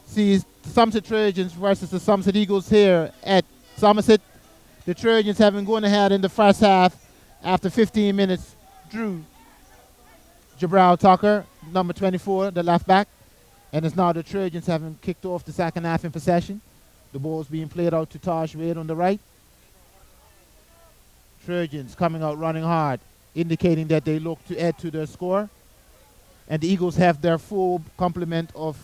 sees Somerset Trojans versus the Somerset Eagles here at Somerset. The Trojans having gone ahead in the first half after 15 minutes drew Jabral Tucker, number 24, the left back. And it's now the Trojans having kicked off the second half in possession. The ball's being played out to Taj Wade on the right. Trojans coming out running hard, indicating that they look to add to their score. And the Eagles have their full complement of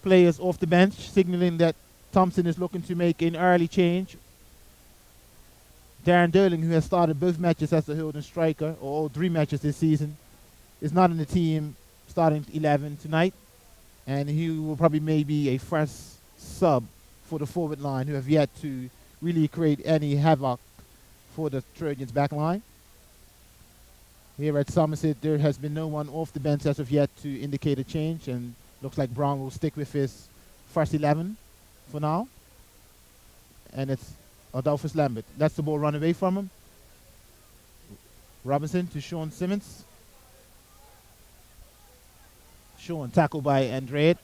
players off the bench, signaling that Thompson is looking to make an early change. Darren Durling, who has started both matches as a holding striker, or all 3 matches this season, is not in the team starting 11 tonight. And he will probably maybe a first sub for the forward line, who have yet to really create any havoc for the Trojans back line. Here at Somerset, there has been no one off the bench as of yet to indicate a change, and looks like Brown will stick with his first 11 for now. And it's Adolphus Lambert. That's the ball run away from him. Robinson to Sean Simmons. Sean tackled by Andrade.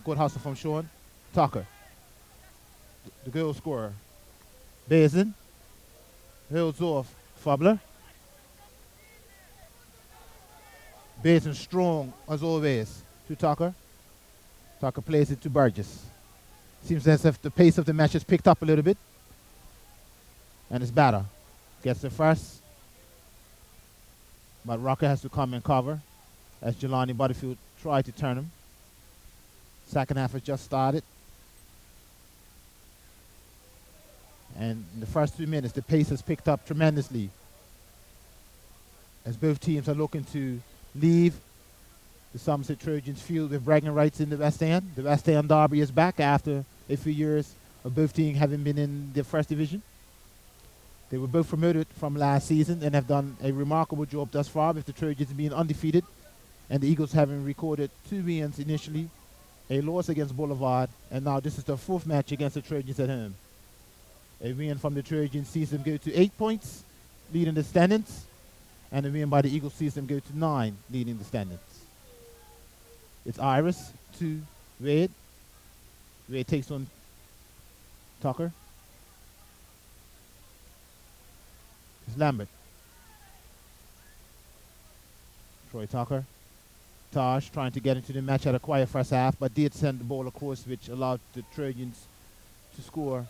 Good hustle from Sean. Tucker, the goal scorer. Bazin holds off Fabler. Bazin strong as always to Tucker. Tucker plays it to Burgess. Seems as if the pace of the match has picked up a little bit. And it's Batter. Gets the first. But Rocker has to come and cover as Jelani Butterfield tried to turn him. Second half has just started. And in the first 2 minutes, the pace has picked up tremendously as both teams are looking to leave the Somerset Trojans field with bragging rights in the West End. The West End derby is back after a few years of both teams having been in the first division. They were both promoted from last season and have done a remarkable job thus far, with the Trojans being undefeated and the Eagles having recorded 2 wins initially, a loss against Boulevard, and now this is the 4th match against the Trojans at home. A win from the Trojans sees them go to 8 points, leading the standings, and a win by the Eagles sees them go to 9, leading the standings. It's Iris to Wade. Wade takes on Tucker. It's Lambert. Troy Tucker. Taj trying to get into the match at a quiet first half, but did send the ball across, which allowed the Trojans to score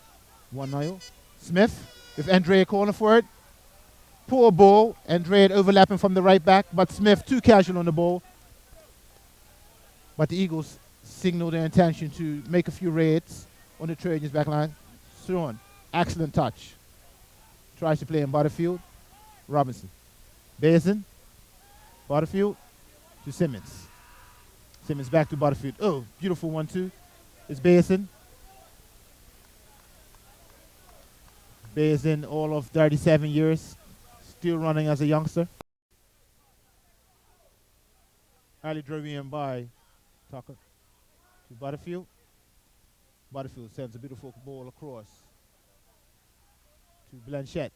1-0. Smith with Andre calling for it. Poor ball. Andre overlapping from the right back, but Smith too casual on the ball. But the Eagles signal their intention to make a few raids on the Trojans back line. Sean, excellent touch. Tries to play in Butterfield. Robinson. Bazin. Butterfield to Simmons. Simmons back to Butterfield. Oh, beautiful 1-2. It's Bazin. Bazin, all of 37 years, still running as a youngster. Early drove in by Tucker to Butterfield. Butterfield sends a beautiful ball across to Blanchette.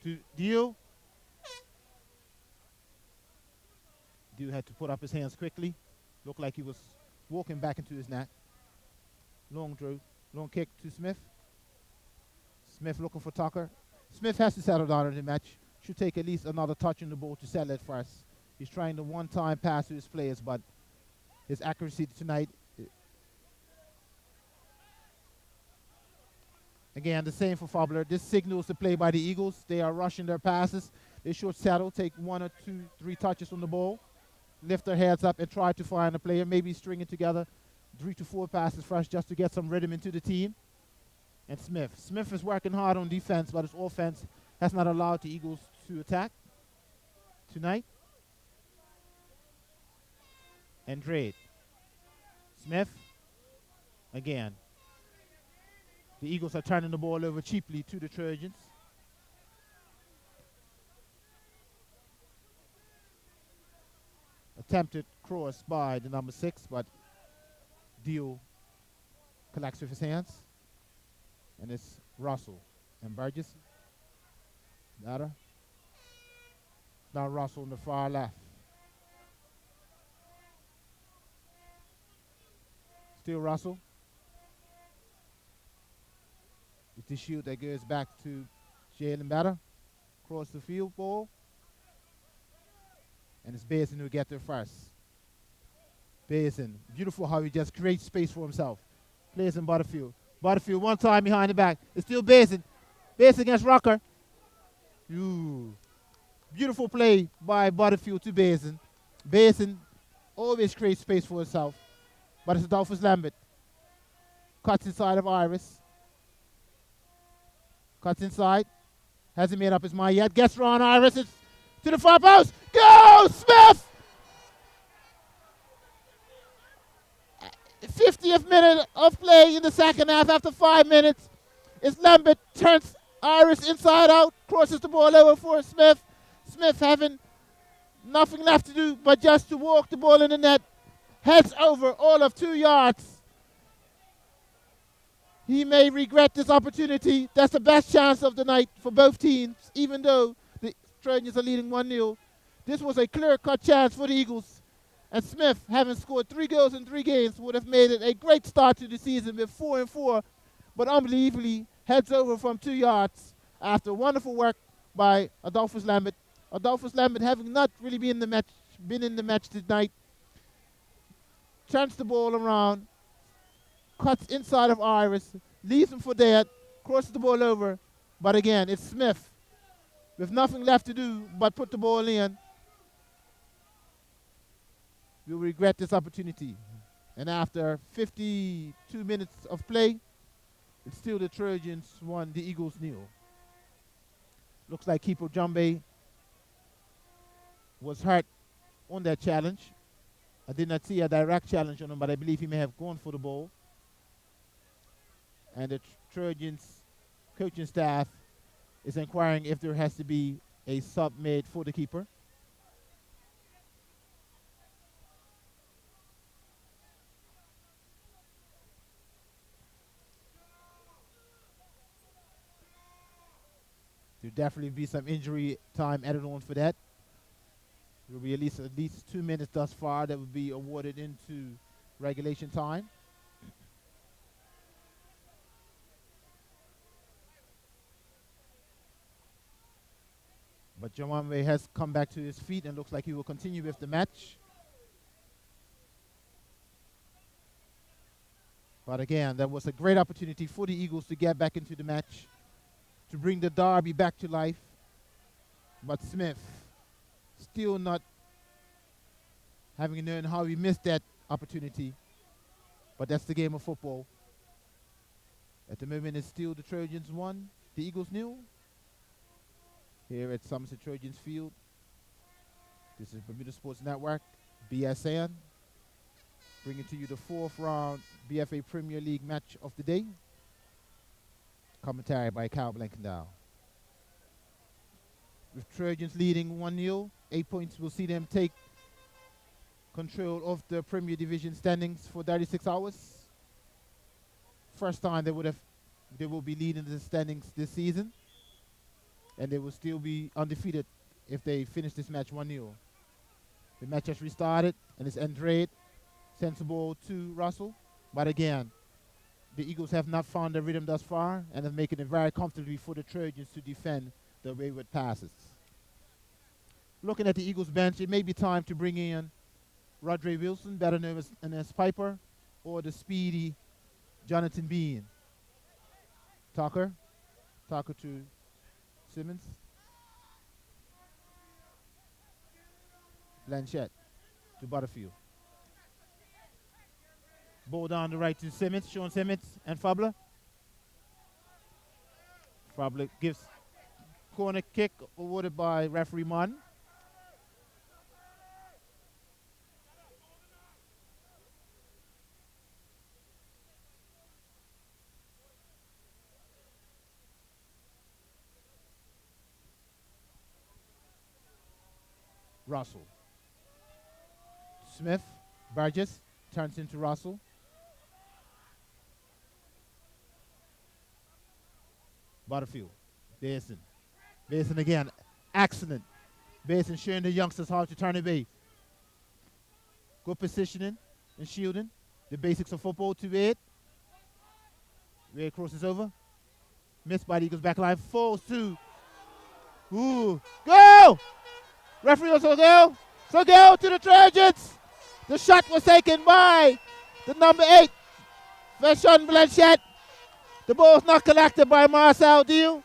To Dio. Dio had to put up his hands quickly. Looked like he was walking back into his net. Long draw, long kick to Smith. Smith looking for Tucker. Smith has to settle down in the match. Should take at least another touch on the ball to settle it first. He's trying the one-time pass to his players, but his accuracy tonight. Again, the same for Fabler. This signals the play by the Eagles. They are rushing their passes. They should settle, take 1 or 2, 3 touches on the ball, lift their heads up and try to find a player, maybe string it together 3 to 4 passes first just to get some rhythm into the team. And Smith. Smith is working hard on defense, but his offense has not allowed the Eagles to attack tonight. Andrade. Smith. Again. The Eagles are turning the ball over cheaply to the Trojans. Attempted cross by the number 6, but Dio collects with his hands. And it's Russell and Burgess. Batter. Now Russell on the far left. Still Russell. It's the shoot that goes back to Jalen Batter. Across the field ball. And it's Basin who get there first. Basin. Beautiful how he just creates space for himself. Plays in Butterfield. Butterfield one time behind the back. It's still Basin. Basin against Rucker. Ooh. Beautiful play by Butterfield to Basin. Basin always creates space for himself. But it's Adolphus Lambert. Cuts inside of Iris. Cuts inside. Hasn't made up his mind yet. Gets Ron Iris. It's to the far post. Go, Smith! 50th minute of play in the second half after 5 minutes. It's Lambert turns Iris inside out. Crosses the ball over for Smith. Smith having nothing left to do but just to walk the ball in the net. Heads over all of 2 yards. He may regret this opportunity. That's the best chance of the night for both teams, even though the Trojans are leading 1-0. This was a clear-cut chance for the Eagles. And Smith, having scored 3 goals in 3 games, would have made it a great start to the season with 4-4, but unbelievably heads over from 2 yards after wonderful work by Adolphus Lambert. Adolphus Lambert, having not really been in the match tonight, turns the ball around, cuts inside of Iris, leaves him for dead, crosses the ball over. But again, it's Smith with nothing left to do but put the ball in. We'll regret this opportunity. And after 52 minutes of play, it's still the Trojans 1, the Eagles 0. Looks like Keeper Jumbe was hurt on that challenge. I did not see a direct challenge on him, but I believe he may have gone for the ball. And the Trojans coaching staff is inquiring if there has to be a sub made for the keeper. There'll definitely be some injury time added on for that. There will be at least 2 minutes thus far that will be awarded into regulation time. But Jawambe has come back to his feet and looks like he will continue with the match. But again, that was a great opportunity for the Eagles to get back into the match, to bring the derby back to life. But Smith still not having known how he missed that opportunity. But that's the game of football. At the moment, it's still the Trojans 1, the Eagles 0. Here at Somerset Trojans Field. This is Bermuda Sports Network, BSN, bringing to you the 4th round BFA Premier League match of the day. Commentary by Kyle Blankendow. With Trojans leading 1-0, 8 points will see them take control of the Premier Division standings for 36 hours. First time they will be leading the standings this season. And they will still be undefeated if they finish this match 1-0. The match has restarted, and it's Andrade, sensible to Russell. But again, the Eagles have not found their rhythm thus far, and have making it very comfortably for the Trojans to defend the wayward passes. Looking at the Eagles bench, it may be time to bring in Rodre Wilson, better known as Piper, or the speedy Jonathan Bean. Tucker to Simmons. Blanchett to Butterfield. Ball down the right to Simmons, Sean Simmons and Fabler. Fabler gives corner kick awarded by referee Martin. Russell. Smith, Burgess, turns into Russell. Butterfield. Basin. Basin again. Excellent. Basin showing the youngsters how to turn it away. Good positioning and shielding. the basics of football to it. Where crosses over. Missed by the Eagles back line. Falls to. Ooh. Go! Referee also go. So go to the Trojans. The shot was taken by the number 8, Vashon Blanchette. The ball is not collected by Marcel Deal.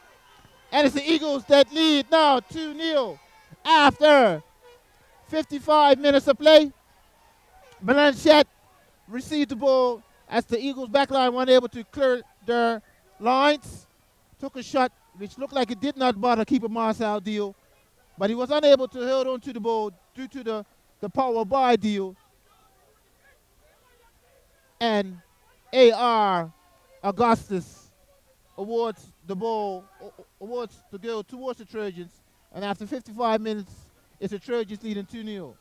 And it's the Eagles that lead now 2-0 after 55 minutes of play. Blanchette received the ball as the Eagles backline weren't able to clear their lines. Took a shot which looked like it did not bother keeper Marcel Deal, but he was unable to hold on to the ball due to the power by Deal. And A.R. Augustus awards the ball, awards the goal towards the Trojans. And after 55 minutes, it's the Trojans leading 2-0.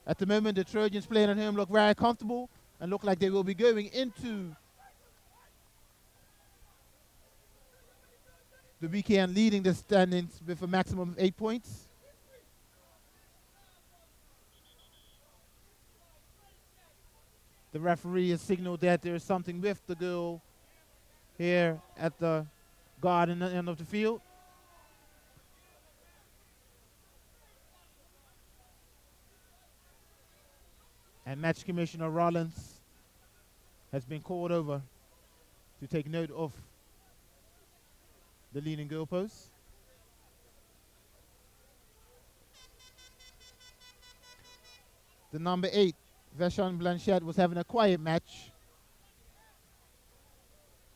At the moment, the Trojans playing at home look very comfortable and look like they will be going into the weekend leading the standings with a maximum of 8 points. The referee has signaled that there is something with the goal here at the garden end of the field. And Match Commissioner Rollins has been called over to take note of the leading goalpost. The number 8, Vashon Blanchette, was having a quiet match.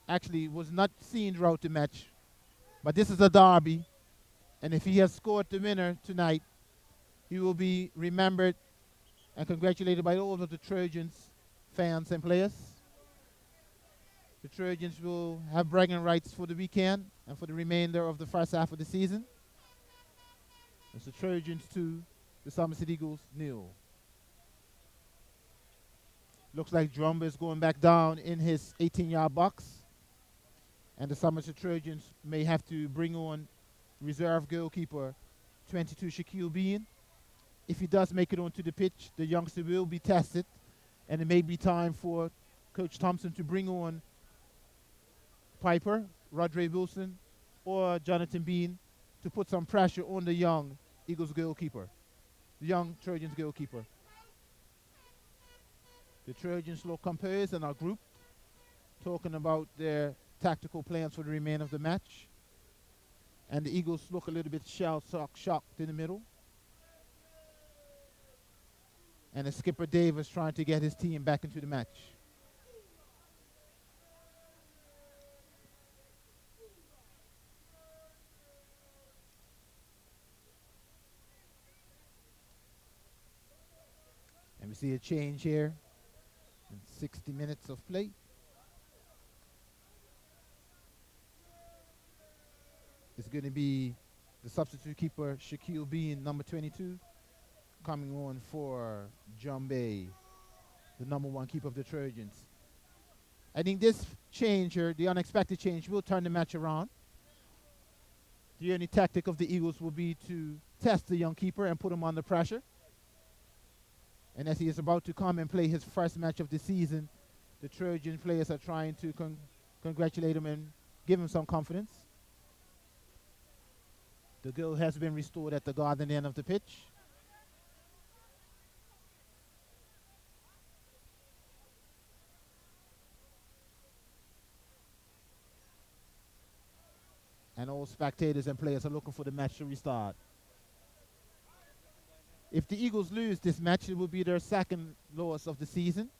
Actually, was not seen throughout the match. But this is a derby. And if he has scored the winner tonight, he will be remembered and congratulated by all of the Trojans fans and players. The Trojans will have bragging rights for the weekend and for the remainder of the first half of the season. It's the Trojans 2, the Somerset Eagles 0. Looks like Drumber is going back down in his 18-yard box. And the Somerset Trojans may have to bring on reserve goalkeeper 22 Shaquille Bean. If he does make it onto the pitch, the youngster will be tested. And it may be time for Coach Thompson to bring on Piper, Rodre Wilson, or Jonathan Bean to put some pressure on the young Eagles goalkeeper, the young Trojans goalkeeper. The Trojans look composed and are grouped, talking about their tactical plans for the remainder of the match. And the Eagles look a little bit shocked in the middle. And the skipper Davis trying to get his team back into the match. And we see a change here in 60 minutes of play. It's going to be the substitute keeper, Shaquille Bean, number 22, coming on for John Bay, the number 1 keeper of the Trojans. I think this change here, the unexpected change, will turn the match around. The only tactic of the Eagles will be to test the young keeper and put him under pressure. And as he is about to come and play his first match of the season, the Trojan players are trying to congratulate him and give him some confidence. The goal has been restored at the garden end of the pitch. And all spectators and players are looking for the match to restart. If the Eagles lose this match, it will be their second loss of the season,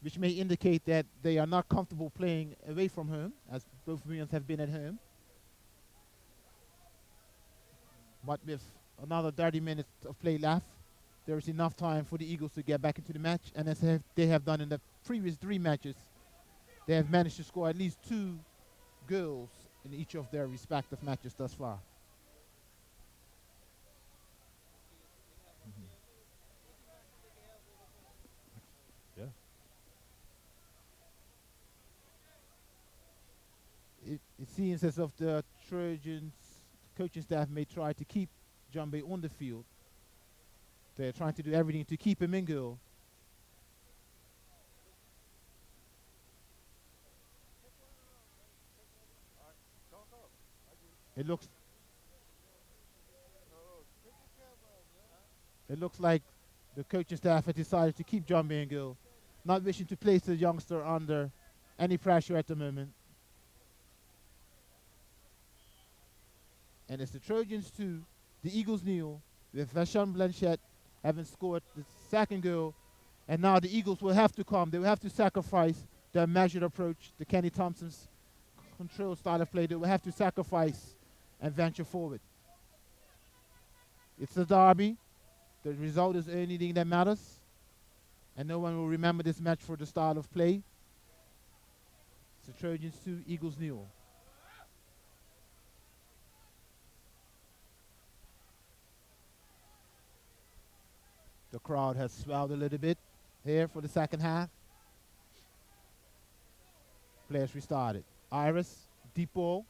which may indicate that they are not comfortable playing away from home, as both Williams have been at home. But with another 30 minutes of play left, there is enough time for the Eagles to get back into the match. And as they have done in the previous 3 matches, they have managed to score at least 2 goals in each of their respective matches thus far. Yeah. It seems as if the Trojans coaching staff may try to keep John Bay on the field They're trying to do everything to keep him in goal. It looks it looks like the coaching staff has decided to keep John Gill, not wishing to place the youngster under any pressure at the moment. And it's the Trojans 2, the Eagles nil, with Vashon Blanchette having scored the second goal. And now the Eagles will have to come. They will have to sacrifice their measured approach, the Kenny Thompson's control style of play. They will have to sacrifice and venture forward. It's a derby. The result is the only thing that matters. And no one will remember this match for the style of play. It's the Trojans 2, Eagles nil. The crowd has swelled a little bit here for the second half. Players restarted. Iris, deep ball.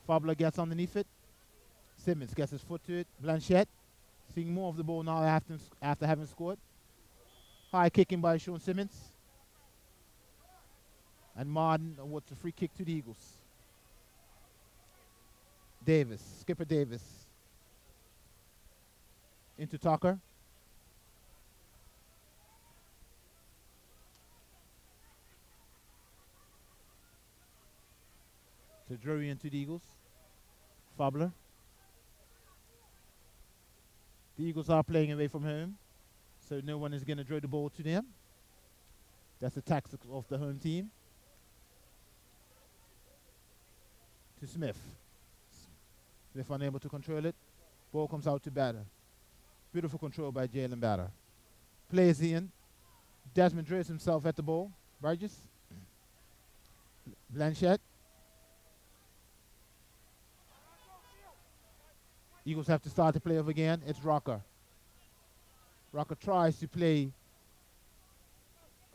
Fabler gets underneath it. Simmons gets his foot to it. Blanchette seeing more of the ball now after having scored. High kicking by Sean Simmons. And Martin awards a free kick to the Eagles. Davis, Skipper Davis. Into Tucker. To Drury into the Eagles. Fabler. The Eagles are playing away from home, so no one is going to draw the ball to them. That's the tactics of the home team. To Smith. Smith unable to control it. Ball comes out to Batter. Beautiful control by Jalen Batter. Plays in. Desmond draws himself at the ball. Burgess. Blanchette. Eagles have to start the play off again. It's Rocker. Rocker tries to play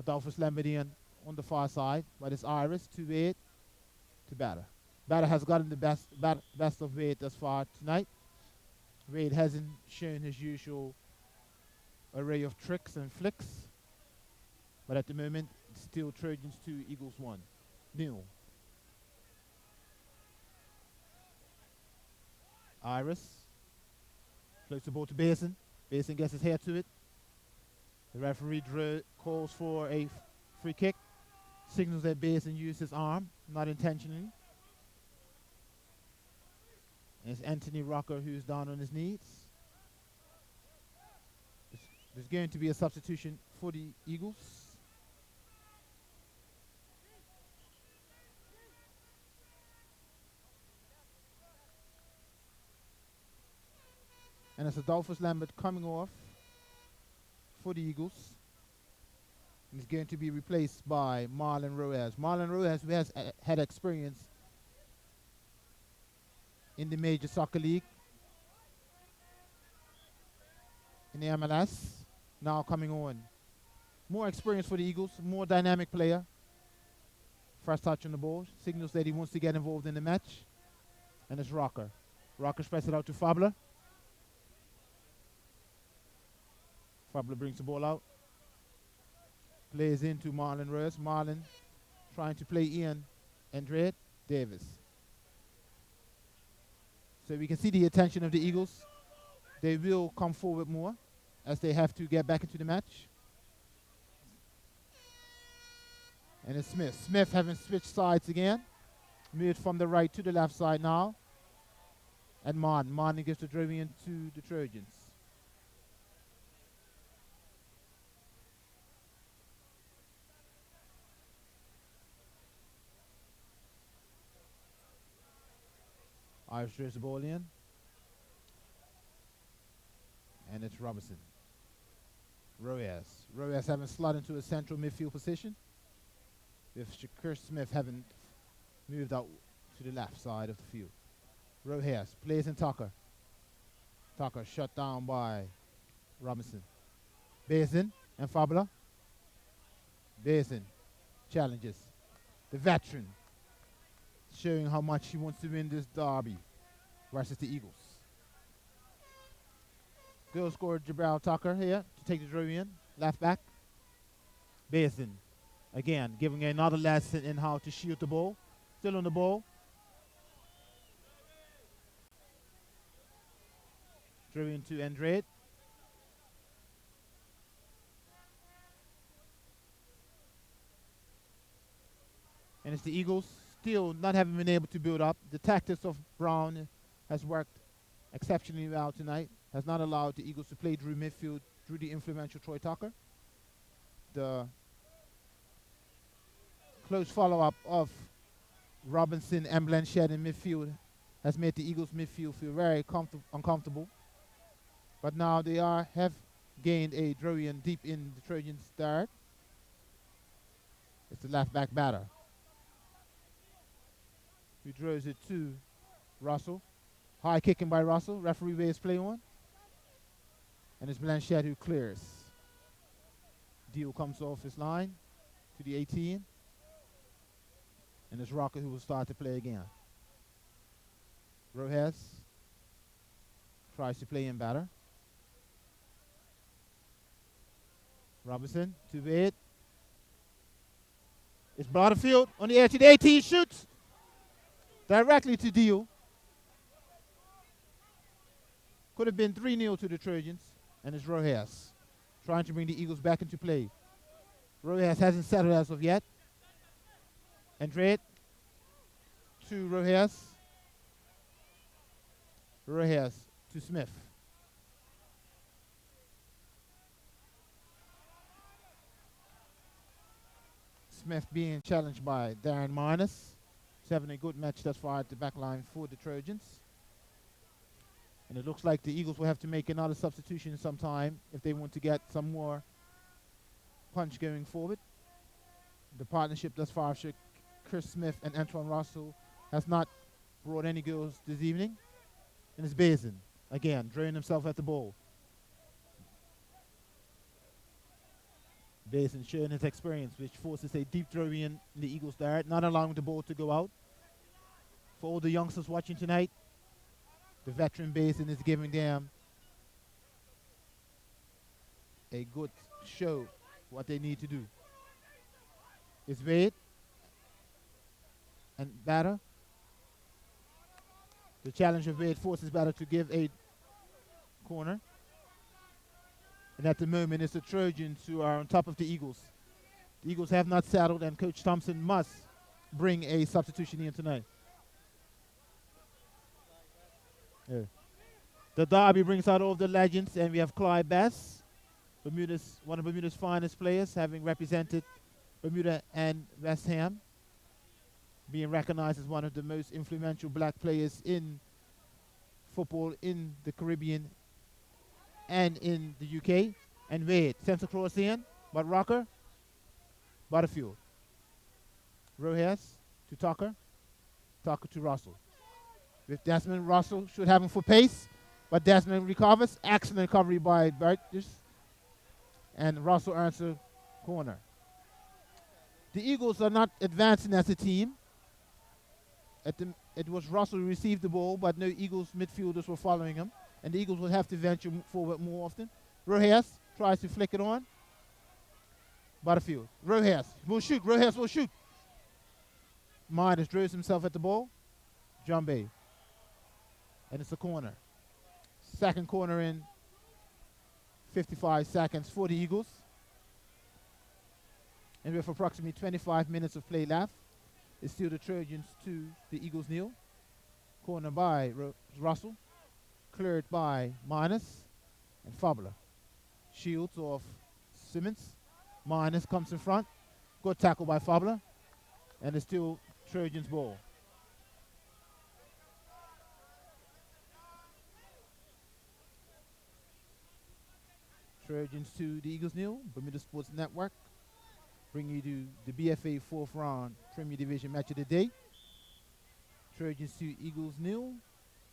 Adolphus Lambertian on the far side, but it's Iris to Wade to Batter. Batter has gotten the best of Wade thus far tonight. Wade hasn't shown his usual array of tricks and flicks, but at the moment, it's still Trojans 2, Eagles 1. Nil. Iris floats the ball to Basin. Basin gets his hair to it. The referee calls for a free kick. Signals that Basin used his arm, not intentionally. And it's Anthony Rocker who's down on his knees. There's going to be a substitution for the Eagles. And it's Adolphus Lambert coming off for the Eagles. He's going to be replaced by Marlon Rojas. Marlon Rojas, who has had experience in the Major Soccer League, in the MLS, now coming on. More experience for the Eagles, more dynamic player. First touch on the ball, signals that he wants to get involved in the match. And it's Rocker. Rocker spreads it out to Fabler. Fabler brings the ball out. Plays into Marlon Reyes. Marlon trying to play Ian Andrade Davis. So we can see the attention of the Eagles. They will come forward more as they have to get back into the match. And it's Smith. Smith having switched sides again. Moved from the right to the left side now. And Martin. Martin gives the dribbling into the Trojans. Irish draws the ball in. And it's Robinson. Royas. Royas having slotted into a central midfield position. With Shakur Smith having moved out to the left side of the field. Rojas plays in Tucker. Tucker shut down by Robinson. Basin and Fabula. Basin challenges the veteran, showing how much he wants to win this derby versus the Eagles. Goal scorer Jabril Tucker here to take the draw in. Left back. Basin. Again, giving another lesson in how to shoot the ball. Still on the ball. Draw into Andrade. And it's the Eagles still not having been able to build up. The tactics of Brown has worked exceptionally well tonight. Has not allowed the Eagles to play through midfield through the influential Troy Tucker. The close follow-up of Robinson and Blanchett in midfield has made the Eagles midfield feel very uncomfortable. But now they have gained a Drowian deep in the Trojans' third. It's the left back batter, who draws it to Russell. High kicking by Russell. Referee waves play on. And it's Blanchett who clears. Deal comes off his line to the 18. And it's Rocker who will start to play again. Rojas tries to play in batter. Robinson to bid. It's Butterfield on the edge of the 18, shoots directly to Deal. Could have been 3-0 to the Trojans, and it's Rojas trying to bring the Eagles back into play. Rojas hasn't settled as of yet. Andrade to Rojas. Rojas to Smith. Smith being challenged by Darren Minus. He's having a good match thus far at the back line for the Trojans. And it looks like the Eagles will have to make another substitution sometime if they want to get some more punch going forward. The partnership thus far of Chris Smith and Antoine Russell has not brought any goals this evening. And it's Basin, again, drawing himself at the ball. Basin showing his experience, which forces a deep throw in the Eagles' third, not allowing the ball to go out. For all the youngsters watching tonight, the veteran Basin is giving them a good show what they need to do. It's Wade and batter. The challenge of Wade forces batter to give a corner. And at the moment, it's the Trojans who are on top of the Eagles. The Eagles have not settled, and Coach Thompson must bring a substitution in tonight. Yeah. The derby brings out all of the legends, and we have Clyde Bass, one of Bermuda's finest players, having represented Bermuda and West Ham, being recognized as one of the most influential black players in football in the Caribbean and in the UK. And Wade sends across in, but Rocker, Butterfield. Rojas to Tucker, Tucker to Russell. With Desmond, Russell should have him for pace, but Desmond recovers. Excellent recovery by Burgess. And Russell earns a corner. The Eagles are not advancing as a team. It was Russell who received the ball, but no Eagles midfielders were following him. And the Eagles will have to venture forward more often. Rojas tries to flick it on. Butterfield. Rojas will shoot. Rojas will shoot. Midas draws himself at the ball. Jumbe. And it's a corner. Second corner in 55 seconds for the Eagles. And with approximately 25 minutes of play left, it's still the Trojans 2, the Eagles 0. Corner by Russell. Cleared by Minus and Fabula. Shields off Simmons. Minus comes in front. Good tackle by Fabula. And it's still Trojans ball. Trojans 2, the Eagles 0. Bermuda Sports Network bring you to the BFA 4th round Premier Division match of the day. Trojans 2, Eagles 0.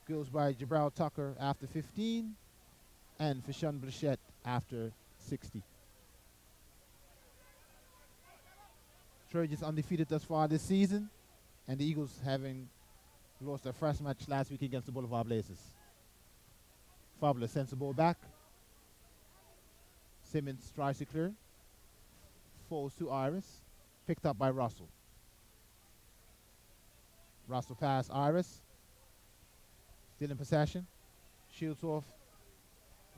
Goes by Jabril Tucker after 15 and Fashawn Blanchett after 60. Trojans undefeated thus far this season, and the Eagles having lost their first match last week against the Boulevard Blazers. Fabula sends the ball back Simmons tries to clear. Falls to Iris. Picked up by Russell. Russell pass Iris. Still in possession. Shields off.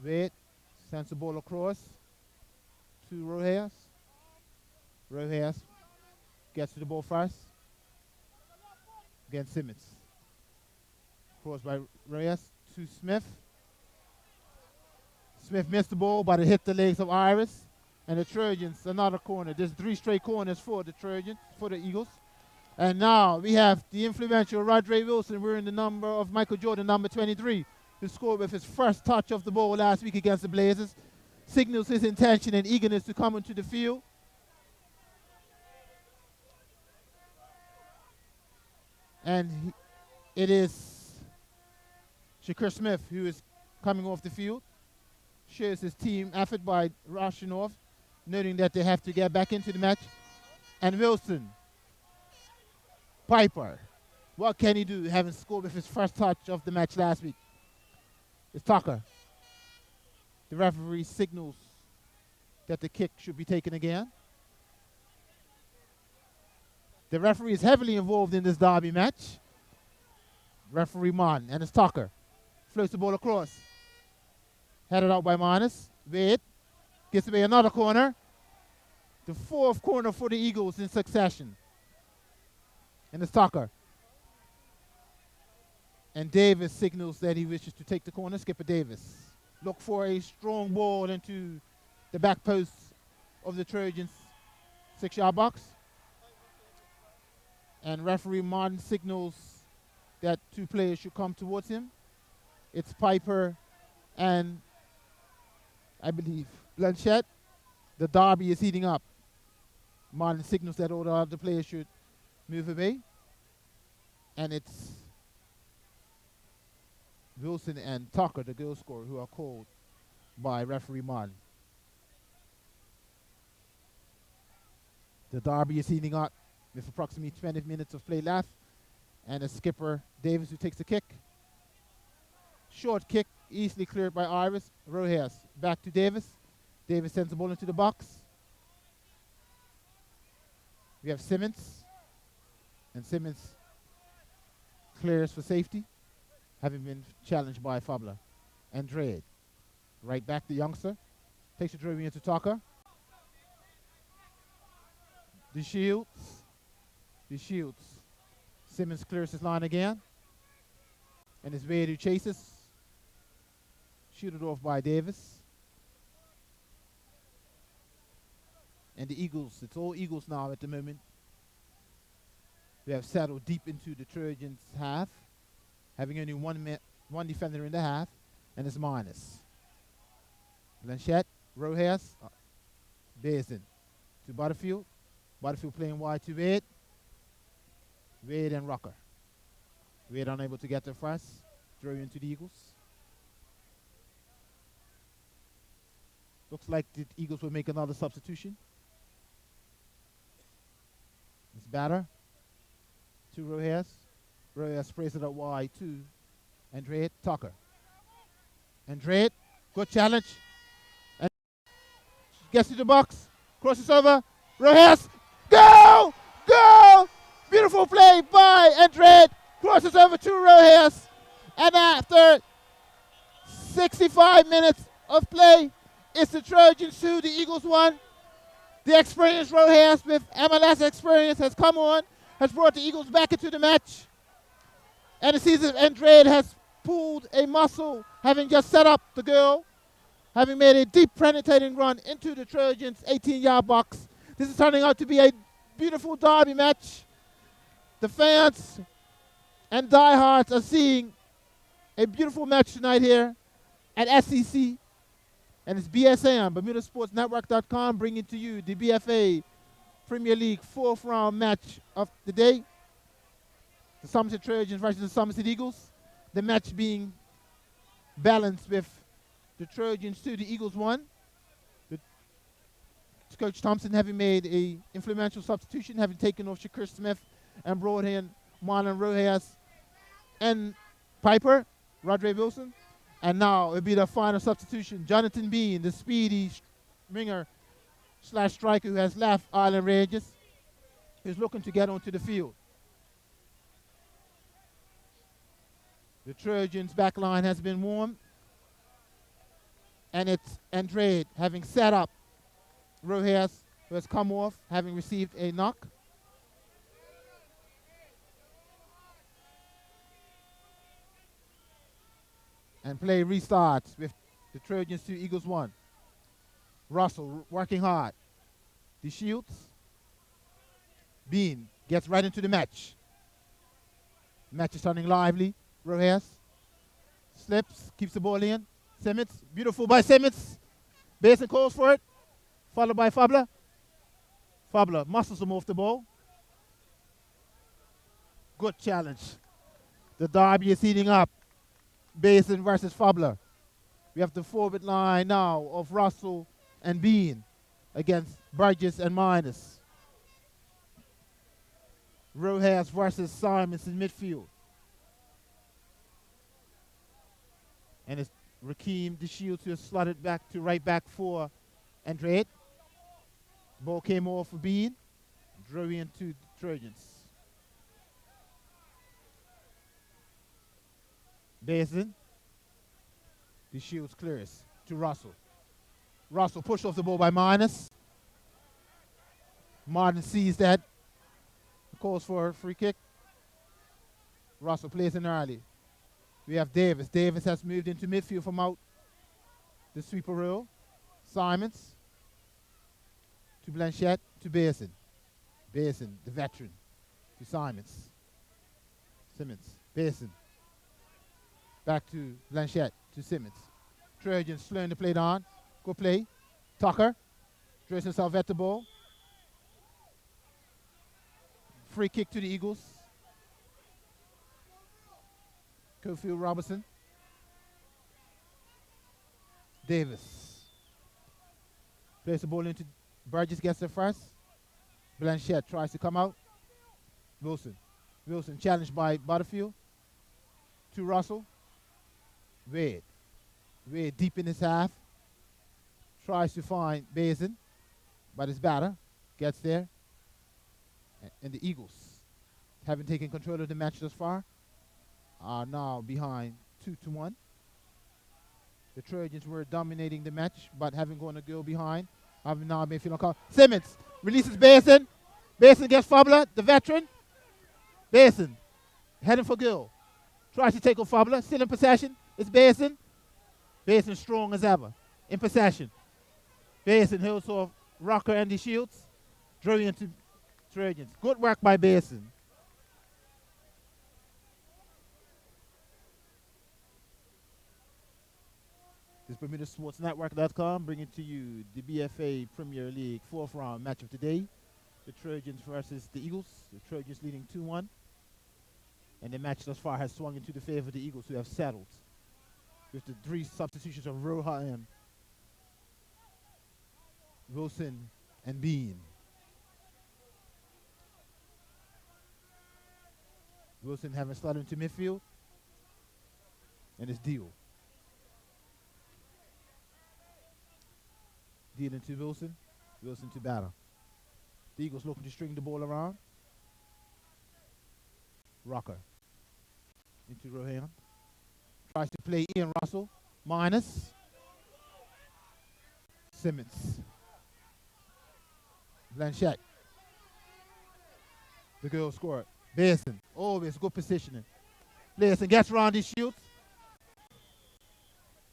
Wade. Sends the ball across to Rojas. Rojas gets to the ball first. Against Simmons. Cross by Rojas to Smith. Smith missed the ball, but it hit the legs of Iris. And the Trojans, another corner. There's 3 straight corners for the Trojans, for the Eagles. And now we have the influential Rodre Wilson wearing the number of Michael Jordan, number 23, who scored with his first touch of the ball last week against the Blazers. Signals his intention and eagerness to come into the field. And it is Shakur Smith who is coming off the field. Shares his team effort by rushing off, noting that they have to get back into the match. And Wilson, Piper, what can he do having scored with his first touch of the match last week? It's Tucker. The referee signals that the kick should be taken again. The referee is heavily involved in this derby match. Referee Martin, and it's Tucker. Floats the ball across. Headed out by Marnes. Wade gets away another corner. The 4th corner for the Eagles in succession. And it's Tucker. And Davis signals that he wishes to take the corner. Skipper Davis. Look for a strong ball into the back post of the Trojans' 6-yard box. And referee Martin signals that 2 players should come towards him. It's Piper and, I believe, Blanchette. The derby is heating up. Martin signals that all the other players should move away. And it's Wilson and Tucker, the goal scorer, who are called by referee Martin. The derby is heating up with approximately 20 minutes of play left. And a skipper, Davis, who takes the kick. Short kick, easily cleared by Iris. Rojas back to Davis. Davis sends the ball into the box. We have Simmons. And Simmons clears for safety, having been challenged by Fabler. And Dredd. Right back the youngster. Takes the dribbling into Tucker. The Shields. Simmons clears his line again. And it's Wade who chases. Shooted off by Davis. And the Eagles, it's all Eagles now at the moment. We have settled deep into the Trojans' half, having only one defender in the half, and it's Marnes. Blanchette, Rojas, Basin to Butterfield. Butterfield playing wide to Wade. Wade and Rucker. Wade unable to get there first. Throw into the Eagles. Looks like the Eagles will make another substitution. It's Batter to Rojas. Rojas sprays it out wide to Andread Tucker. Andread, good challenge. And gets to the box. Crosses over. Rojas, go! Go! Beautiful play by Andread. Crosses over to Rojas. And after 65 minutes of play, it's the Trojans 2, the Eagles 1. The experienced Rojas with MLS experience has come on, has brought the Eagles back into the match. And it seems that Andrade has pulled a muscle, having just set up the goal, having made a deep penetrating run into the Trojans' 18-yard box. This is turning out to be a beautiful derby match. The fans and diehards are seeing a beautiful match tonight here at SEC. And it's BSN, BermudaSportsNetwork.com, bringing to you the BFA Premier League 4th round match of the day. The Somerset Trojans versus the Somerset Eagles. The match being balanced with the Trojans 2, the Eagles 1. Coach Thompson having made a influential substitution, having taken off Shakur Smith and brought in Marlon Rojas and Piper, Rodre Wilson. And now it'll be the final substitution. Jonathan Bean, the speedy winger slash striker who has left Island Rangers, who's looking to get onto the field. The Trojans' back line has been warmed, and it's Andrade having set up Rojas, who has come off, having received a knock. And play restarts with the Trojans 2, Eagles 1. Russell working hard. The Shields. Bean gets right into the match. Match is turning lively. Rojas slips, keeps the ball in. Simmons, beautiful by Simmons. Basin calls for it. Followed by Fabler. Fabler muscles him off the ball. Good challenge. The derby is heating up. Basin versus Fabler. We have the forward line now of Russell and Bean against Burgess and Minus. Rojas versus Simons in midfield. And it's Rakeem DeShields who has slotted back to right back for Andrade. Ball came off for Bean. Drove into the Trojans. Basin. DeShields clears to Russell. Russell pushed off the ball by Minus. Martin sees that. Calls for a free kick. Russell plays in early. We have Davis. Davis has moved into midfield from out the sweeper row. Simons to Blanchette to Basin. Basin, the veteran, to Simons. Simmons. Basin. Back to Blanchette to Simmons. Trojans slowing the play down. Good play. Tucker draws himself at the ball. Free kick to the Eagles. Cofield Robertson. Davis. Plays the ball into Burgess, gets there first. Blanchette tries to come out. Wilson. Wilson challenged by Butterfield. To Russell. Wade. Wade deep in his half. Tries to find Basin. But his batter gets there. And the Eagles, having taken control of the match thus far, are now behind 2-1. The Trojans were dominating the match, but having gone a goal behind, having now been feeling called. Simmons releases Basin. Basin gets Fabler, the veteran. Basin heading for goal. Tries to take on Fabler, still in possession. It's Basin. Basin strong as ever, in possession. Basin holds off Rocker and the Shields. Drove into Trojans. Good work by Basin. This is Bermuda Sports Network.com bringing to you the BFA Premier League 4th round match of today. The Trojans versus the Eagles. The Trojans leading 2-1. And the match thus far has swung into the favor of the Eagles, who have settled with the 3 substitutions of Roja and Wilson and Bean. Wilson having slotted into midfield. And it's Deal. Deal into Wilson. Wilson to batter. The Eagles looking to string the ball around. Rocker. Into Rohan. Tries to play Ian Russell. Minus. Simmons. Blanchette. The goal scored. Basin, always good positioning. Basin gets around his shields.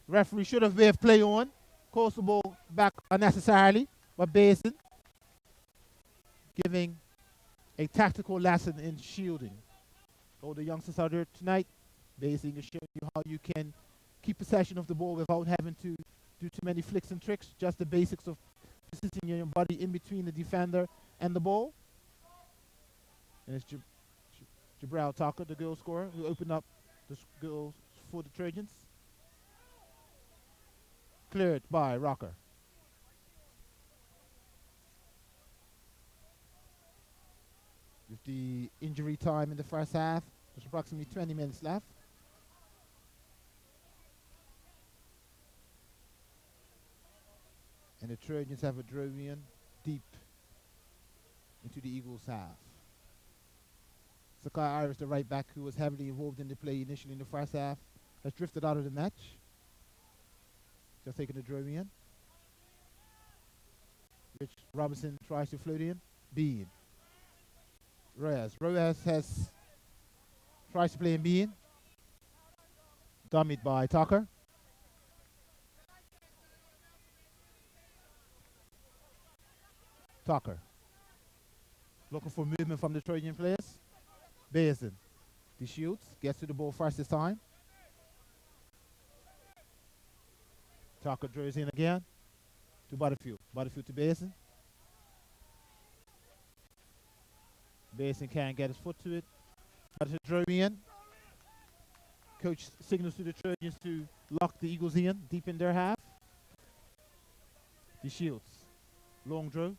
Referee should have waved play on. Calls the ball back unnecessarily. But Basin giving a tactical lesson in shielding. All the youngsters out there tonight, Basin is showing you how you can keep possession of the ball without having to do too many flicks and tricks. Just the basics of positioning your body in between the defender and the ball. And it's Jabril Tucker, the goal scorer, who opened up the goals for the Trojans. Cleared by Rocker. With the injury time in the first half, there's approximately 20 minutes left. And the Trojans have a Drovian deep into the Eagles' half. Sakai Iris, the right back, who was heavily involved in the play initially in the first half, has drifted out of the match. Just taking the Drovian. Rich Robinson tries to float in. Bean. Reyes. Reyes tries to play in Bean. Dummied by Tucker. Tucker. Looking for movement from the Trojan players. Basin. He shoots. Gets to the ball first this time. Tucker draws in again. To Butterfield. Butterfield to Basin. Basin can't get his foot to it. Butterfield drove in. Coach signals to the Trojans to lock the Eagles in, deep in their half. He shields. Long draw.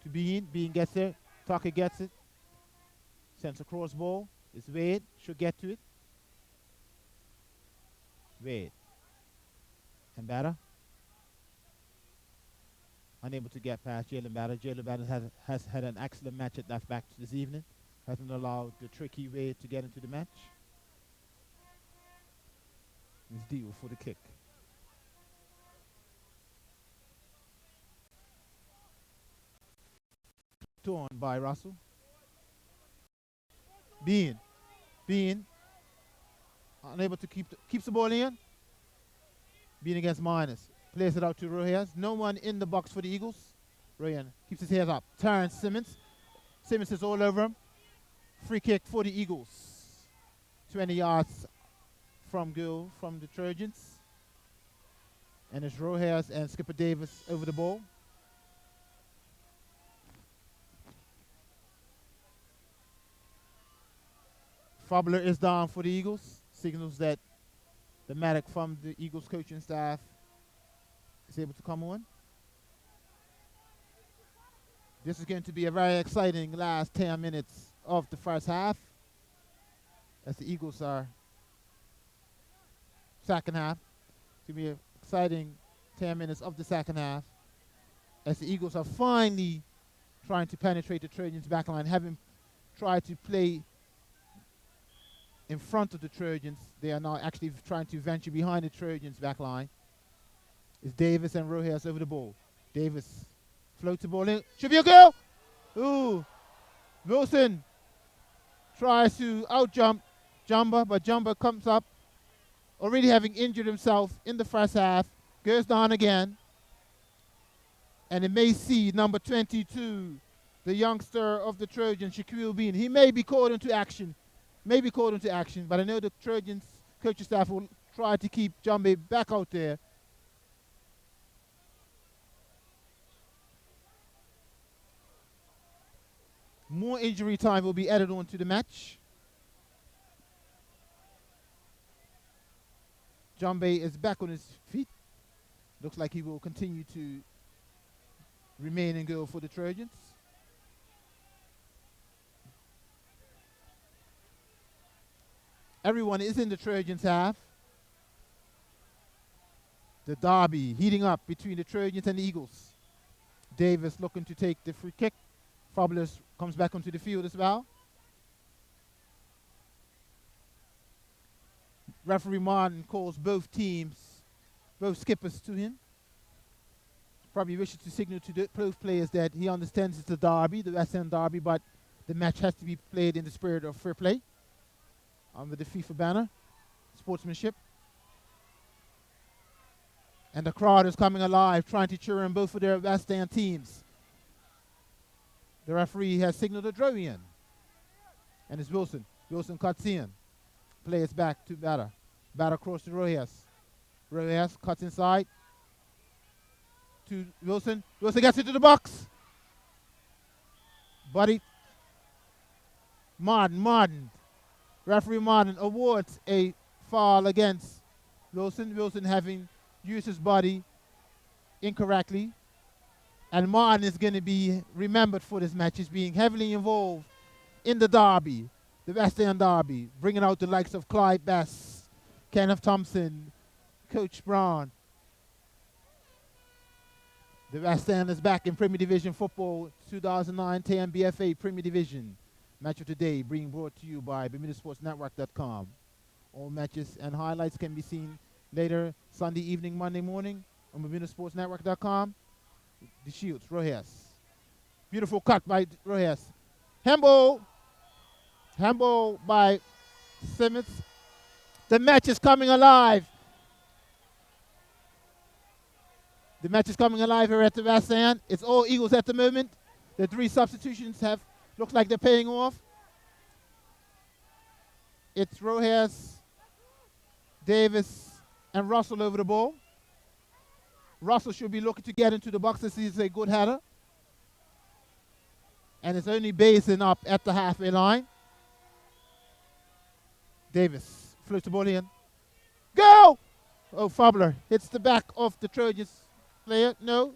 To Bean. Bean gets there. Tucker gets it. Sends a cross ball. It's Wade. Should get to it. Wade. And Batter. Unable to get past Jalen Batter. Jalen Batter has had an excellent match at left back this evening. Hasn't allowed the tricky Wade to get into the match. It's Deal for the kick. Torn by Russell. Bean. Unable to keeps the ball in. Bean against Minus. Plays it out to Rojas. No one in the box for the Eagles. Ryan keeps his head up. Terrence Simmons. Simmons is all over him. Free kick for the Eagles. 20 yards from goal from the Trojans. And it's Rojas and Skipper Davis over the ball. Fabler is down for the Eagles. Signals that the medic from the Eagles coaching staff is able to come on. This is going to be a very exciting last 10 minutes of the first half, as the Eagles are second half. It's going to be an exciting 10 minutes of the second half, as the Eagles are finally trying to penetrate the Trojans' backline, having tried to play in front of the Trojans. They are now actually trying to venture behind the Trojans' backline. It's Davis and Rojas over the ball. Davis floats the ball in. Should be a goal! Ooh. Wilson tries to out-jump Jumba, but Jumba comes up, already having injured himself in the first half. Goes down again. And it may see number 22, the youngster of the Trojans, Shaquille Bean. He may be called into action. But I know the Trojans coaching staff will try to keep Jumbe back out there. More injury time will be added on to the match. Jumbe is back on his feet. Looks like he will continue to remain in goal for the Trojans. Everyone is in the Trojans' half. The derby heating up between the Trojans and the Eagles. Davis looking to take the free kick. Fabulous comes back onto the field as well. Referee Martin calls both skippers to him. Probably wishes to signal to both players that he understands it's a derby, the West End derby, but the match has to be played in the spirit of fair play. Under the FIFA banner, sportsmanship. And the crowd is coming alive, trying to cheer on both of their West End teams. The referee has signaled a draw in. And it's Wilson. Wilson cuts in. Plays back to Batter. Batter across to Rojas. Rojas cuts inside to Wilson. Wilson gets into the box. Buddy. Martin. Referee Martin awards a foul against Wilson. Wilson having used his body incorrectly. And Martin is going to be remembered for this match as being heavily involved in the derby, the West End derby, bringing out the likes of Clyde Best, Kenneth Thompson, Coach Brown. The West End is back in Premier Division football, 2009-10 BFA Premier Division. Match of today being brought to you by BermudaSportsNetwork.com. All matches and highlights can be seen later Sunday evening, Monday morning on BermudaSportsNetwork.com. The Shields, Rojas. Beautiful cut by Rojas. Handball by Simmons. The match is coming alive. The match is coming alive here at the West End. It's all Eagles at the moment. The 3 substitutions looks like they're paying off. It's Rojas, Davis, and Russell over the ball. Russell should be looking to get into the box as he's a good header. And it's only Basin up at the halfway line. Davis floats the ball in. Go! Oh, Fabler hits the back of the Trojans player. No.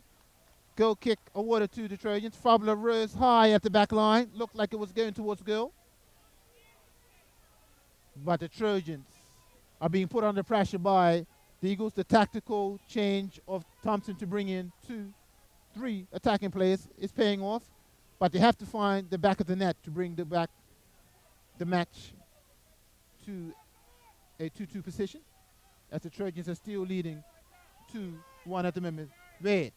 Goal kick awarded to the Trojans. Fabler rose high at the back line. Looked like it was going towards goal. But the Trojans are being put under pressure by the Eagles. The tactical change of Thompson to bring in 2-3 attacking players is paying off. But they have to find the back of the net to bring the match to a 2-2 position, as the Trojans are still leading 2-1 at the moment. Wade.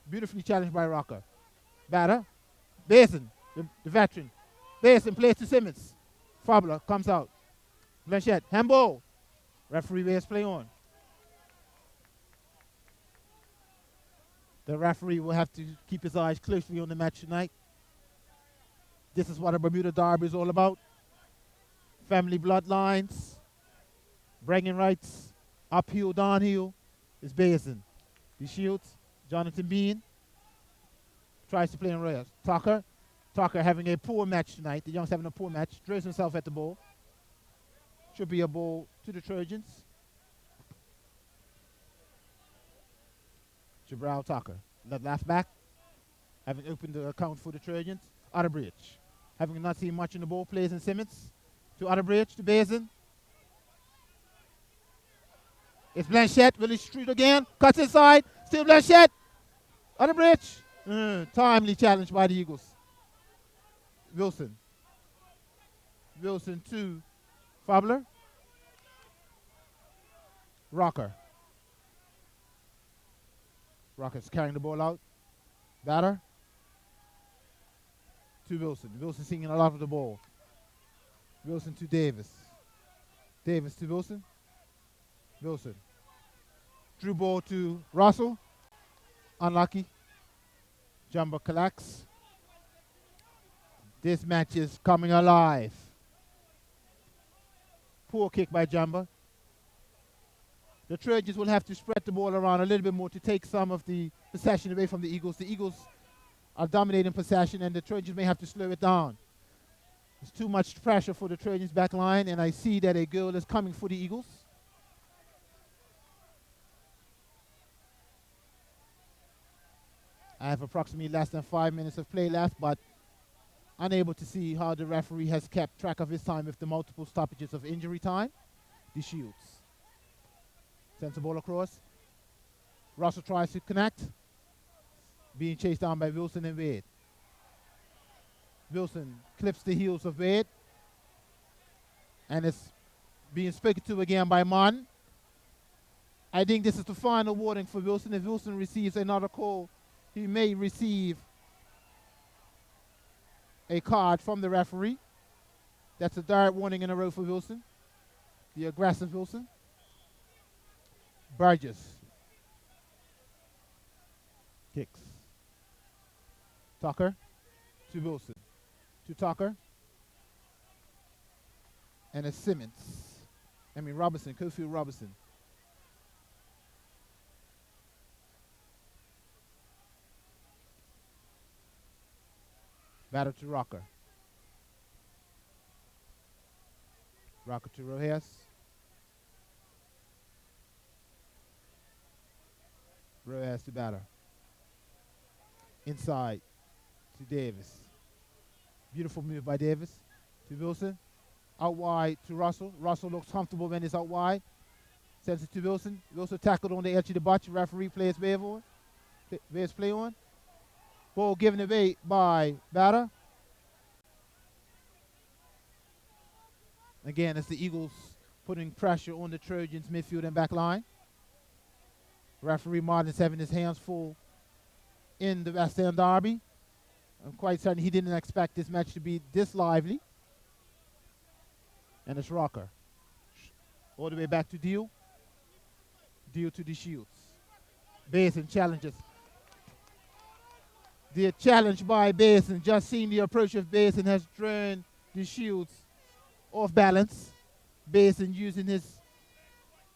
Beautifully challenged by Rocker. Batter. Basin, the veteran. Basin plays to Simmons. Fabler comes out. Blanchette, handball. Referee waves play on. The referee will have to keep his eyes closely on the match tonight. This is what a Bermuda derby is all about. Family bloodlines, bragging rights, uphill, downhill is Basin. The Shields, Jonathan Bean tries to play in Royals. Tucker having a poor match tonight. The Young's having a poor match. Throws himself at the ball. Should be a ball to the Trojans. Jabral Tucker, the left back, having opened the account for the Trojans. Otterbridge, having not seen much in the ball, plays in Simmons. To Otterbridge, to Basin. It's Blanchette. Will he shoot again? Cuts inside. Still Blanchette. Otterbridge. Timely challenge by the Eagles. Wilson to Fabler. Rocker's carrying the ball out. Batter. To Wilson. Wilson seeing a lot of the ball. Wilson to Davis. Davis to Wilson. Wilson. Drew ball to Russell. Unlucky. Jumbo collects. This match is coming alive. Poor kick by Jumbo. The Trojans will have to spread the ball around a little bit more to take some of the possession away from the Eagles. The Eagles are dominating possession, and the Trojans may have to slow it down. There's too much pressure for the Trojans back line, and I see that a goal is coming for the Eagles. I have approximately less than 5 minutes of play left, but unable to see how the referee has kept track of his time with the multiple stoppages of injury time. The Shields. Sends the ball across. Russell tries to connect. Being chased down by Wilson and Wade. Wilson clips the heels of Wade. And it's being spoken to again by Martin. I think this is the final warning for Wilson. If Wilson receives another call, he may receive a card from the referee. That's a direct warning in a row for Wilson. The aggressive Wilson. Burgess. Kicks. Tucker to Wilson. To Tucker. And it's Robertson, Cofield Robertson. Batter to Rocker. Rocker to Rojas. Rojas to batter. Inside to Davis. Beautiful move by Davis to Wilson. Out wide to Russell. Russell looks comfortable when it's out wide. Sends it to Wilson. Wilson tackled on the edge of the box. Referee plays wave on. Bears play on. Ball given away by batter. Again, it's the Eagles putting pressure on the Trojans midfield and back line. Referee Martin's having his hands full in the West End derby. I'm quite certain he didn't expect this match to be this lively. And it's Rocker. All the way back to Deal. Deal to the Shields. Basin challenges. The challenge by Basin, just seeing the approach of Basin, has drawn the Shields off balance. Basin using his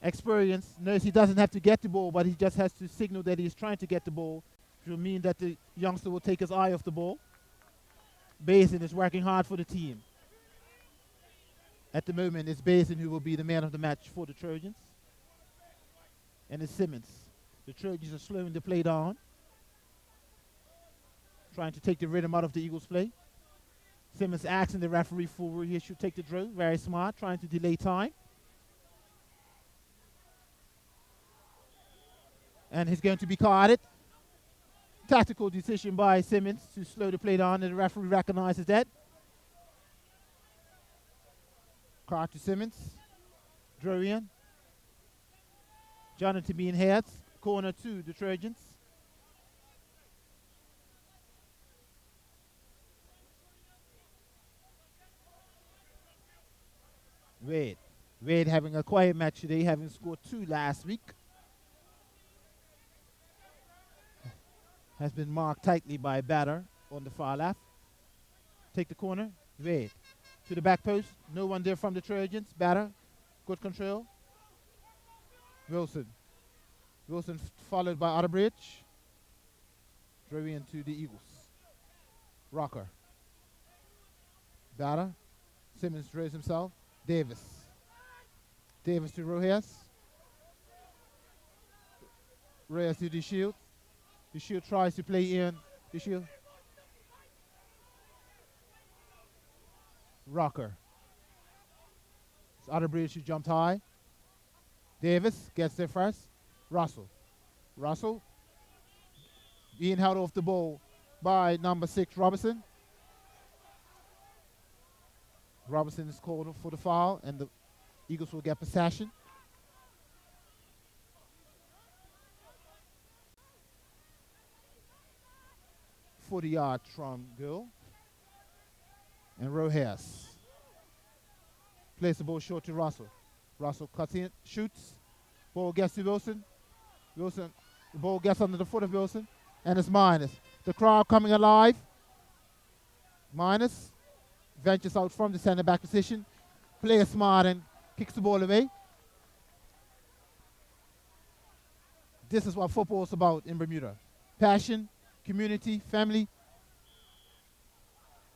experience knows he doesn't have to get the ball, but he just has to signal that he's trying to get the ball, which will mean that the youngster will take his eye off the ball. Basin is working hard for the team. At the moment, it's Basin who will be the man of the match for the Trojans. And it's Simmons. The Trojans are slowing the play down, trying to take the rhythm out of the Eagles' play. Simmons asking the referee for he should take the draw. Very smart, trying to delay time. And he's going to be carded. Tactical decision by Simmons to slow the play down, and the referee recognizes that. Card to Simmons. Draw in. Jonathan being heads. Corner to the Trojans. Wade. Wade having a quiet match today, having scored 2 last week. Has been marked tightly by a batter on the far left. Take the corner. Wade. To the back post. No one there from the Trojans. Batter. Good control. Wilson. Wilson followed by Otterbridge. Drove into the Eagles. Rocker. Batter. Simmons draws himself. Davis. Davis to Rojas. Rojas to the Shield. The Shield tries to play in. The Shield. Rocker. It's Otterbridge who jumped high. Davis gets there first. Russell. Russell being held off the ball by number 6, Robinson. Robinson is called for the foul, and the Eagles will get possession. yards from Gill. And Rojas plays the ball short to Russell. Russell cuts in, shoots. Ball gets to Wilson. Wilson, the ball gets under the foot of Wilson, and it's minus. The crowd coming alive. Minus ventures out from the center back position. Plays smart and kicks the ball away. This is what football is about in Bermuda. Passion, community, family.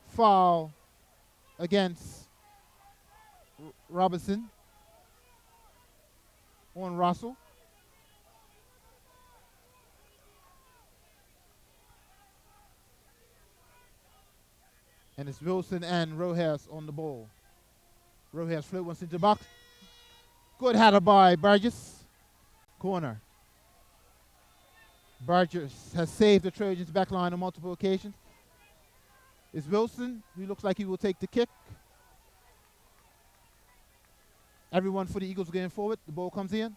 Foul against Robinson on Russell. And it's Wilson and Rojas on the ball. Rojas float once into the box. Good header by Burgess. Corner. Burgess has saved the Trojans' back line on multiple occasions. It's Wilson, who looks like he will take the kick. Everyone for the Eagles going forward. The ball comes in.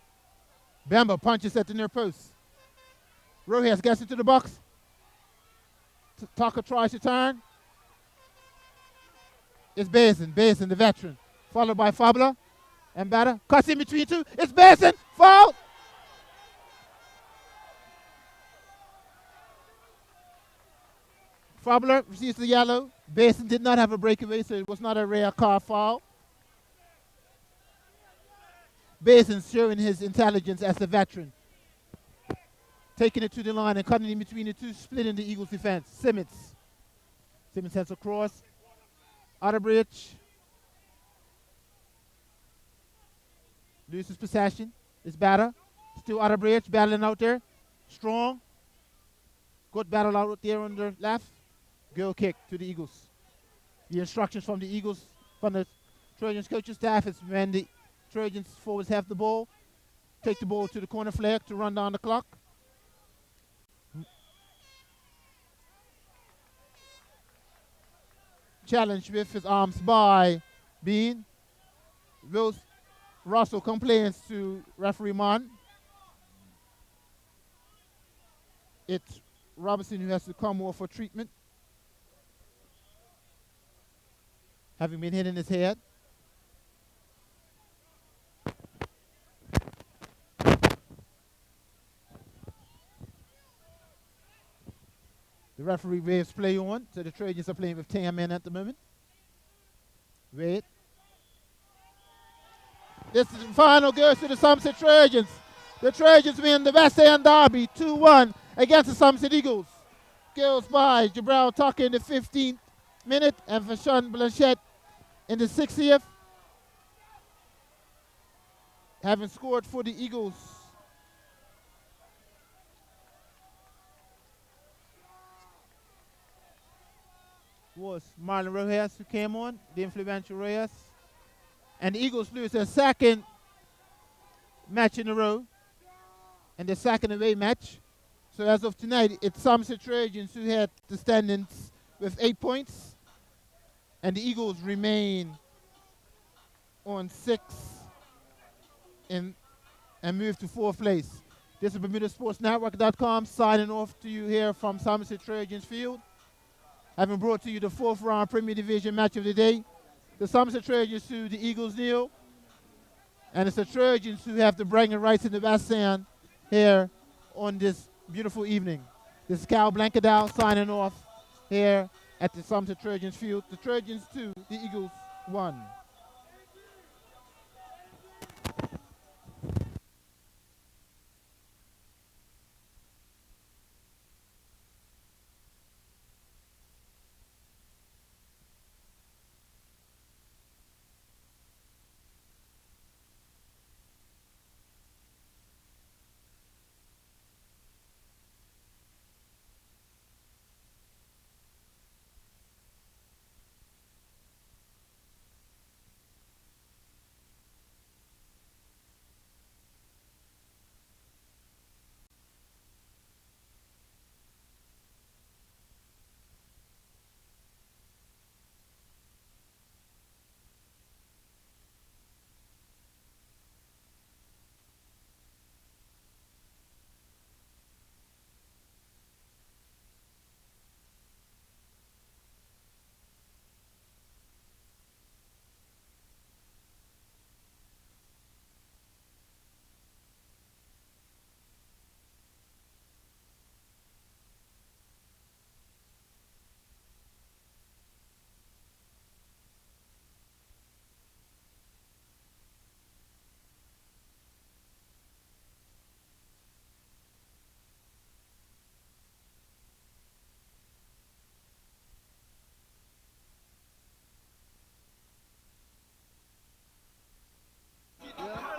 Bamba punches at the near post. Rojas gets into the box. Tucker tries to turn. It's Basin, the veteran. Followed by Fabula and Batter. Cuts in between two. It's Basin. Foul. Fabula receives the yellow. Basin did not have a breakaway, so it was not a rare car foul. Basin showing his intelligence as a veteran. Taking it to the line and cutting in between the two, splitting the Eagles' defense. Simmons. Simmons has a cross. Otterbridge. Loses possession. It's Batter. Still Otterbridge battling out there. Strong. Good battle out there on the left. Goal kick to the Eagles. The instructions from the Eagles, from the Trojans coaching staff, is when the Trojans forwards have the ball, take the ball to the corner flag to run down the clock. challenged with his arms by Bean. Russell complains to referee Mon. It's Robinson who has to come over for treatment, having been hit in his head. The referee waves play on, so the Trojans are playing with 10 men at the moment. Wait. This final goes to the Somerset Trojans. The Trojans win the West End Derby 2-1 against the Somerset Eagles. Goals by Jabril Tucker in the 15th minute and Fashawn Blanchette in the 60th. Having scored for the Eagles. Was Marlon Rojas who came on, the influential Rojas. And the Eagles lose their second match in a row and their second away match. So as of tonight, it's Somerset Trojans who had the standings with 8 points. And the Eagles remain on 6 and move to 4th place. This is BermudaSportsNetwork.com signing off to you here from Somerset Trojans Field. Having brought to you the 4th round Premier Division match of the day. The Somerset Trojans to the Eagles kneel. And it's the Trojans who have the bragging rights in the West End here on this beautiful evening. This is Cal Blancadow signing off here at the Somerset Trojans Field. The Trojans 2, the Eagles 1.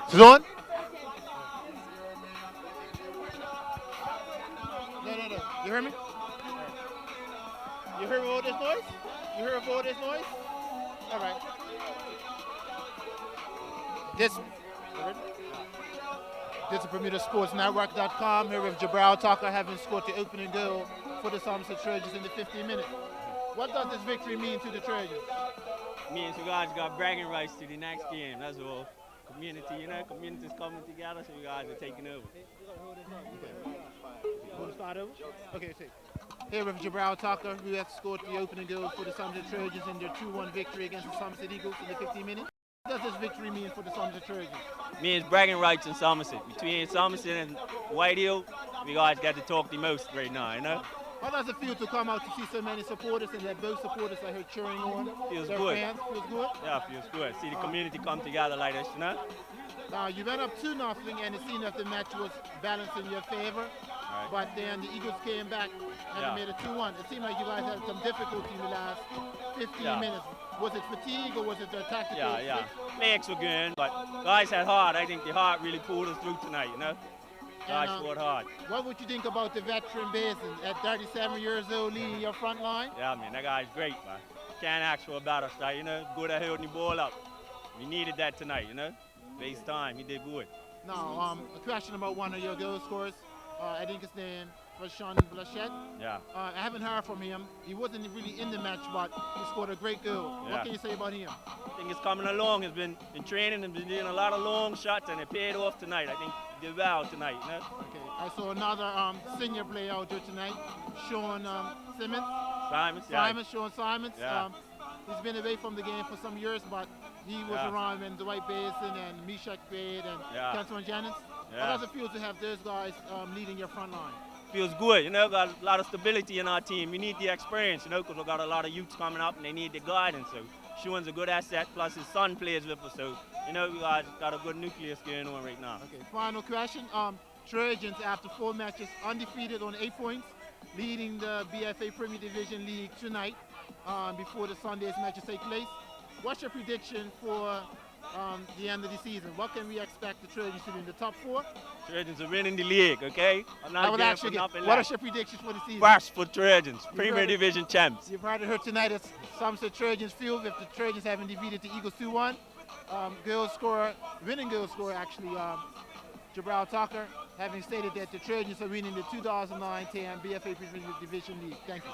Is it on? No. You hear me? You hear all this noise? You hear all this noise? All right. This is BermudaSportsNetwork.com here with Jabril Tucker having scored the opening goal for the Somerset Trojans in the 15th minute. What does this victory mean to the Trojans? Means you guys got bragging rights to the next game, that's all. Community's coming together, so you guys are taking over. Want to start over? Okay, see. Here with Jabril Tucker, who has scored the opening goal for the Somerset Trojans in their 2-1 victory against the Somerset Eagles in the 15th minute. What does this victory mean for the Somerset Trojans? Means bragging rights in Somerset. Between Somerset and Whitehill, you guys got to talk the most right now, you know? How does it feel to come out to see so many supporters and that both supporters are here cheering on Feels their good. fans? Feels good? Yeah, feels good. See the community come together like this, you know? Now, you went up 2-0 and it seemed that the match was balanced in your favor. Right. But then the Eagles came back and made it 2-1. It seemed like you guys had some difficulty in the last 15 minutes. Was it fatigue or was it the tactical? Yeah. Legs were good, but guys had heart. I think the heart really pulled us through tonight, you know? Guys scored hard. What would you think about the veteran Basin at 37 years old leading your front line? Yeah, man, that guy's great, man. Can't ask for a better start, you know? Good at holding the ball up. We needed that tonight, you know? FaceTime, he did good. Now, a question about one of your goal scorers. I think his name, for Sean Blachette. Yeah. I haven't heard from him. He wasn't really in the match, but he scored a great goal. Yeah. What can you say about him? I think it's coming along. He's been in training and been doing a lot of long shots, and it paid off tonight. I think he did well tonight. You know? Okay. I saw another senior player out there tonight, Sean Simmons. Sean Simons. Yeah. He's been away from the game for some years, but he was around when Dwight Basin and Mishak played and Kenton Jennings. Yeah. How does it feel to have those guys leading your front line? Feels good, you know, got a lot of stability in our team. We need the experience, you know, because we got a lot of youths coming up and they need the guidance. So Sean's a good asset, plus his son plays with us. So, you know, we got a good nucleus going on right now. Okay, final question. Trojans, after 4 matches, undefeated on 8 points, leading the BFA Premier Division League tonight before the Sunday's matches take place. What's your prediction for the end of the season? What can we expect the Trojans to do in the top 4? Trojans are winning the league, okay? I'm not going for nothing what less. are your predictions for the season? First for Trojans, Premier Division champs. You've heard it here tonight. It's some say Trojans field with the Trojans having defeated the Eagles 2-1. Winning goal scorer actually, Jabral Tucker, having stated that the Trojans are winning the 2009-10 BFA Premier Division League. Thank you.